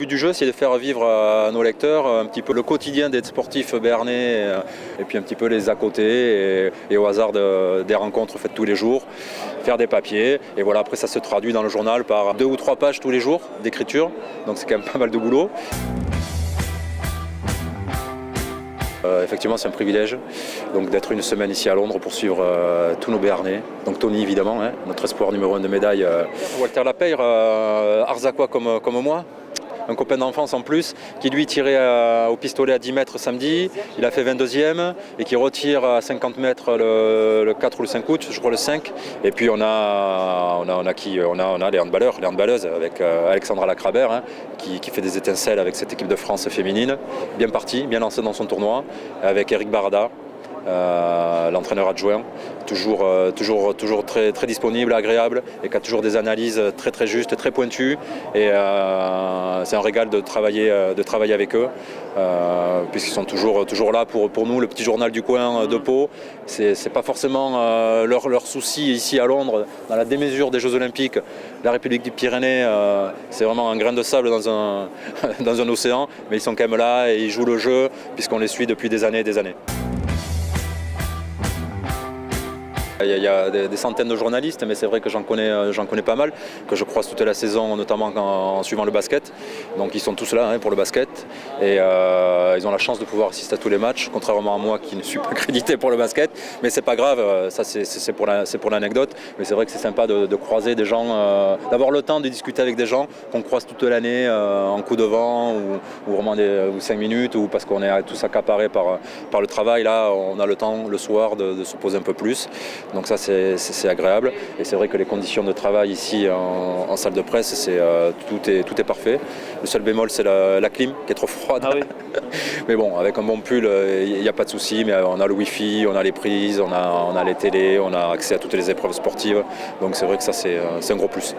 Le but du jeu, c'est de faire vivre à nos lecteurs un petit peu le quotidien des sportifs béarnais et puis un petit peu les à côté et au hasard des rencontres faites tous les jours, faire des papiers. Et voilà, après ça se traduit dans le journal par 2 ou 3 pages tous les jours d'écriture, donc c'est quand même pas mal de boulot. Effectivement, c'est un privilège donc, d'être une semaine ici à Londres pour suivre tous nos Béarnais. Donc Tony, évidemment, hein, notre espoir numéro 1 de médaille. Walter Lapeyre, Arzacois comme moi. Un copain d'enfance en plus, qui lui tirait au pistolet à 10 mètres samedi, il a fait 22e et qui retire à 50 mètres le 4 ou le 5 août, je crois le 5. Et puis on a les handballeurs, les handballeuses avec Alexandra Lacrabert hein, qui fait des étincelles avec cette équipe de France féminine, bien partie, bien lancée dans son tournoi, avec Eric Barada. L'entraîneur adjoint, toujours très, très disponible, agréable et qui a toujours des analyses très très justes, très pointues et c'est un régal de travailler avec eux puisqu'ils sont toujours là pour nous, le petit journal du coin de Pau. C'est pas forcément leur souci ici à Londres, dans la démesure des Jeux Olympiques. La République des Pyrénées, c'est vraiment un grain de sable dans un océan, mais ils sont quand même là et ils jouent le jeu puisqu'on les suit depuis des années et des années. Il y a des centaines de journalistes, mais c'est vrai que j'en connais pas mal, que je croise toute la saison, notamment en suivant le basket. Donc ils sont tous là hein, pour le basket et ils ont la chance de pouvoir assister à tous les matchs, contrairement à moi qui ne suis pas crédité pour le basket. Mais c'est pas grave, ça c'est pour l'anecdote. Mais c'est vrai que c'est sympa de croiser des gens, d'avoir le temps de discuter avec des gens qu'on croise toute l'année en coup de vent ou vraiment 5 minutes ou parce qu'on est tous accaparés par le travail. Là, on a le temps le soir de se poser un peu plus. Donc ça c'est agréable et c'est vrai que les conditions de travail ici en salle de presse, tout est parfait. Le seul bémol c'est la clim qui est trop froide. Ah oui. Mais bon, avec un bon pull, il n'y a pas de souci, mais on a le wifi, on a les prises, on a les télés, on a accès à toutes les épreuves sportives. Donc c'est vrai que ça c'est un gros plus.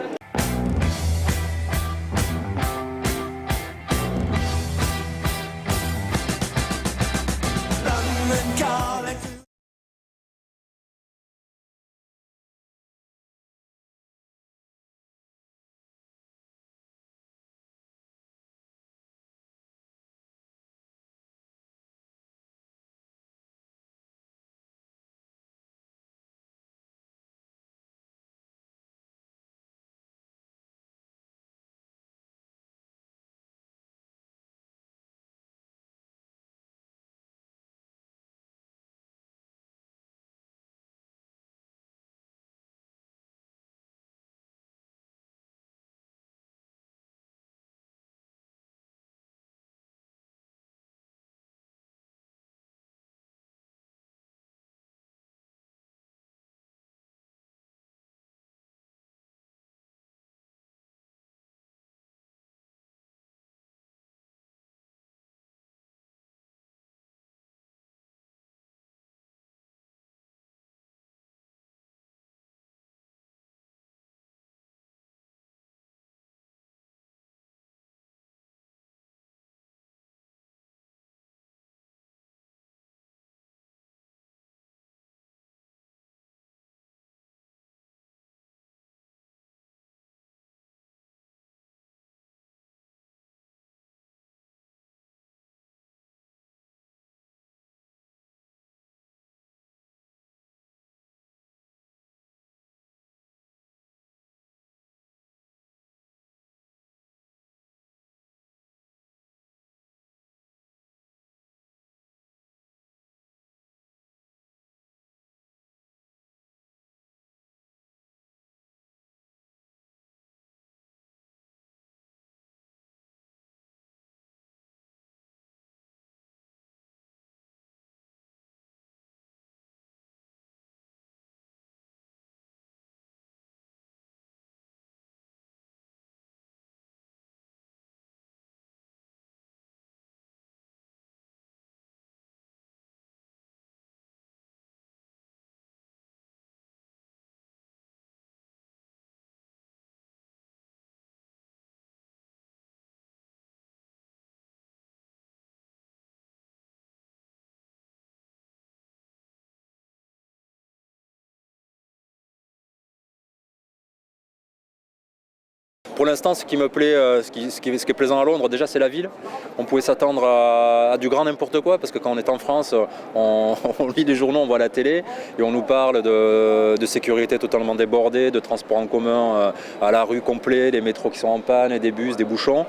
pour l'instant, ce qui me plaît, ce qui est plaisant à Londres, déjà c'est la ville. On pouvait s'attendre à du grand n'importe quoi, parce que quand on est en France, on lit des journaux, on voit la télé, et on nous parle de sécurité totalement débordée, de transport en commun à la rue complet, des métros qui sont en panne, et des bus, des bouchons.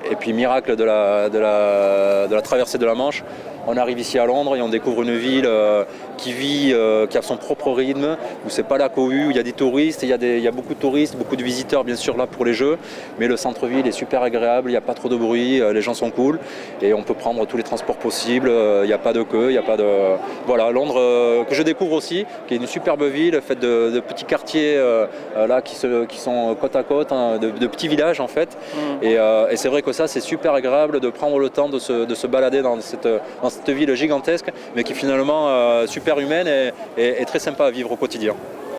Et puis miracle de la traversée de la Manche, on arrive ici à Londres et on découvre une ville qui vit, qui a son propre rythme, où c'est pas la cohue, où il y a des touristes, il y a beaucoup de touristes, beaucoup de visiteurs bien sûr là pour les Jeux, mais le centre-ville est super agréable, il n'y a pas trop de bruit, les gens sont cool et on peut prendre tous les transports possibles, il n'y a pas de queue, il n'y a pas de... Voilà, Londres que je découvre aussi, qui est une superbe ville faite de petits quartiers là qui sont côte à côte, hein, de petits villages en fait, et c'est vrai que ça c'est super agréable de prendre le temps de se balader dans cette ville gigantesque, mais qui est finalement super humaine et très sympa à vivre au quotidien.